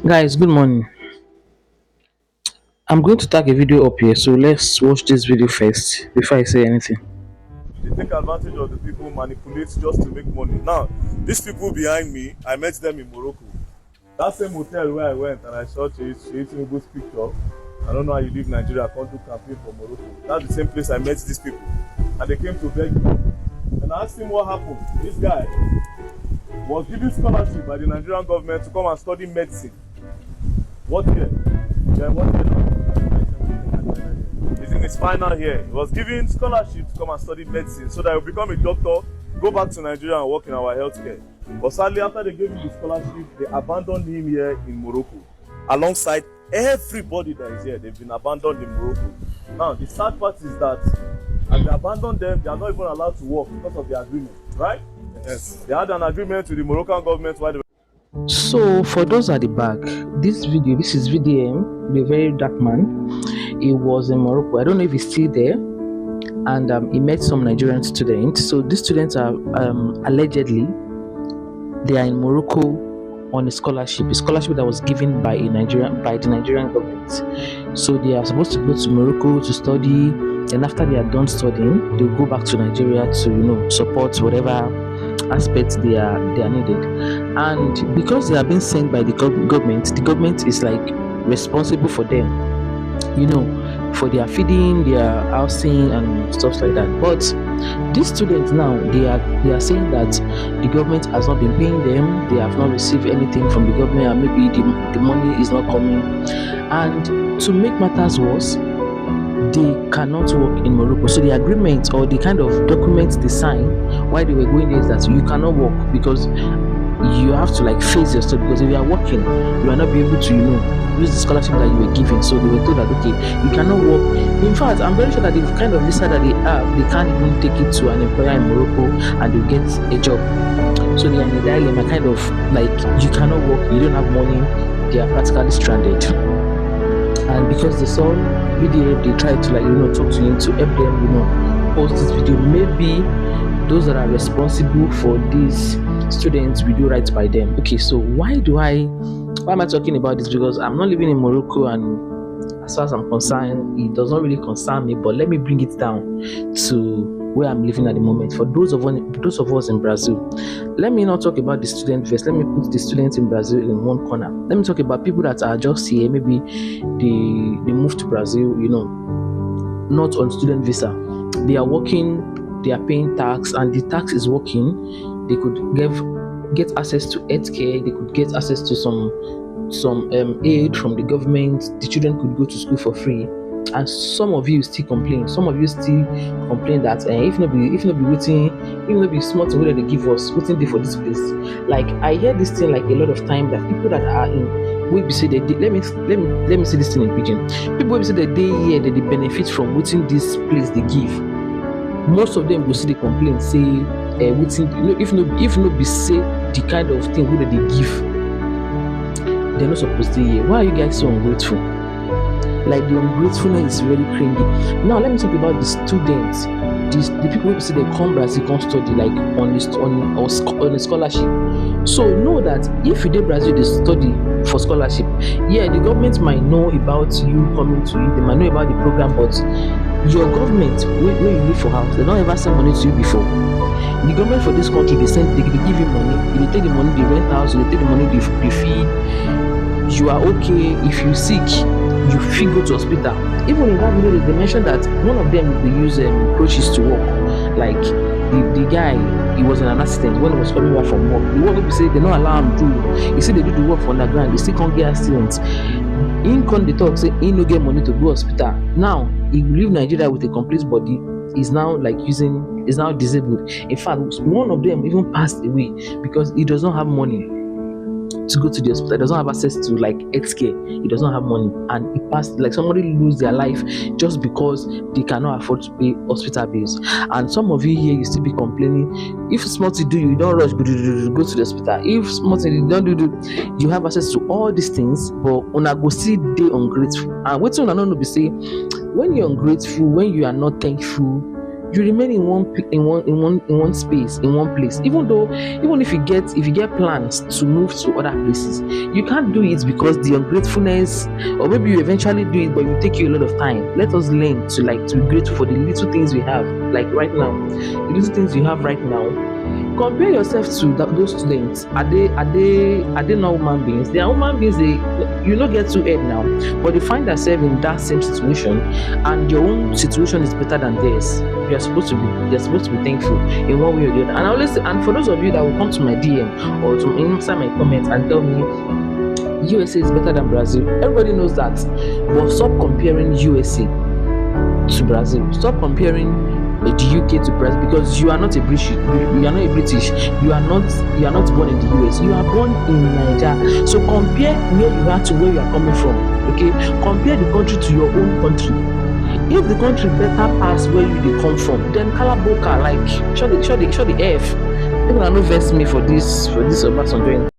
Guys, good morning. I'm going to tag a video up here, so let's watch this video first before I say anything. They take advantage of the people, manipulate just to make money. Now, these people behind me, I met them in Morocco. That same hotel where I went and I saw Sheyi Tinubu's picture. I don't know how you leave Nigeria, come do campaign for Morocco. That's the same place I met these people. And they came to beg me. And I asked him what happened. This guy was given scholarship by the Nigerian government to come and study medicine. What year? Yeah, what year now? He's in his final year. He was given scholarship to come and study medicine so that he'll become a doctor, go back to Nigeria and work in our healthcare. But sadly, after they gave him the scholarship, they abandoned him here in Morocco. Alongside everybody that is here, they've been abandoned in Morocco. Now, the sad part is that as they abandoned them, they are not even allowed to work because of the agreement, right? Yes. They had an agreement with the Moroccan government while they were. So, for those at the back, this is VDM, the very dark man. He was in Morocco. I don't know if he's still there, and he met some Nigerian students. So, these students are allegedly they are in Morocco on a scholarship that was given by the Nigerian government. So, they are supposed to go to Morocco to study. And after they are done studying, they'll go back to Nigeria to support whatever aspects they are needed. And because they are being sent by the government is like responsible for them, for their feeding, their housing and stuff like that. But these students now they are saying that the government has not been paying them, they have not received anything from the government, and maybe the money is not coming. And to make matters worse, they cannot work in Morocco. So the agreement or the kind of document they signed while they were going there is that you cannot work because you have to like face your study, because if you are working, you will not be able to use the scholarship that you were given. So they were told that okay, you cannot work. In fact, I'm very sure that the kind of visa that they have, they can't even take it to an employer in Morocco and they'll get a job. So they are in a dilemma, kind of like you cannot work, you don't have money, they are practically stranded. And because they saw video, they tried to talk to him to help them post this video. Maybe those that are responsible for these students will do right by them. Okay, so why am I talking about this? Because I'm not living in Morocco, and as far as I'm concerned, it does not really concern me. But let me bring it down to where I'm living at the moment. For those of us in Brazil, let me not talk about the student first. Let me put the students in Brazil in one corner. Let me talk about people that are just here. Maybe they moved to Brazil, not on student visa. They are working, they are paying tax, and the tax is working. They could get access to healthcare. They could get access to some aid from the government. The children could go to school for free. And some of you still complain. Some of you still complain that if not be waiting, even not be small thing wey they give us, waiting there for this place. Like I hear this thing like a lot of time that people that are in we be say they let me say this thing in pidgin. People wey be say that they here that they benefit from waiting this place they give. Most of them go see the complaint say waiting, if no be say the kind of thing wey they give, they're not supposed to hear. Why are you guys so ungrateful? Like the ungratefulness is very cringy. Now let me talk about the students, the people who say they come Brazil come study like on a scholarship. So know that if you did Brazil they study for scholarship, yeah, the government might know about you coming to it, they might know about the program, but your government where you live for house, they don't ever send money to you before. The government for this country they give you money, they take the money, they rent house, they take the money, they feed. You are okay if you sick, you fit go to hospital. Even in that video they mentioned that one of them dey use crutches to walk. Like the guy, he was in an accident when he was coming back from work. The work wey be say they no allow am do, he say they do the work for underground, they still can't get accident. Him come dey talk say he no get money to go hospital. Now he leave Nigeria with a complete body. Is now is now disabled. In fact, one of them even passed away because he does not have money to go to the hospital. He does not have access to like healthcare. He does not have money, and he passed, like somebody lose their life just because they cannot afford to pay hospital bills. And some of you here, you still be complaining. If small thing do you, you don't rush go to the hospital. If small thing you don't you have access to all these things, but una go still dey ungrateful. And wetin una no know be say when you're ungrateful, when you are not thankful, you remain in one space, in one place. Even if you get plans to move to other places, you can't do it because the ungratefulness, or maybe you eventually do it, but it will take you a lot of time. Let us learn to be grateful for the little things we have, like right now, the little things you have right now. Compare yourself to those students. Are they not human beings? They are human beings. They, you not get too head now, but they find themselves in that same situation, and your own situation is better than theirs. They're supposed to be thankful in one way or the other. And I always, and for those of you that will come to my DM or to inside my comments and tell me USA is better than Brazil, everybody knows that, but stop comparing USA to Brazil. Stop comparing the UK to Brazil, because you are not a British. You are not a British. You are not born in the US. You are born in Nigeria. So compare where you are to where you are coming from. Okay, compare the country to your own country. If the country better pass where you dey come from, then Kalaboka, like show the F. People are no vex me for this Obasanjo.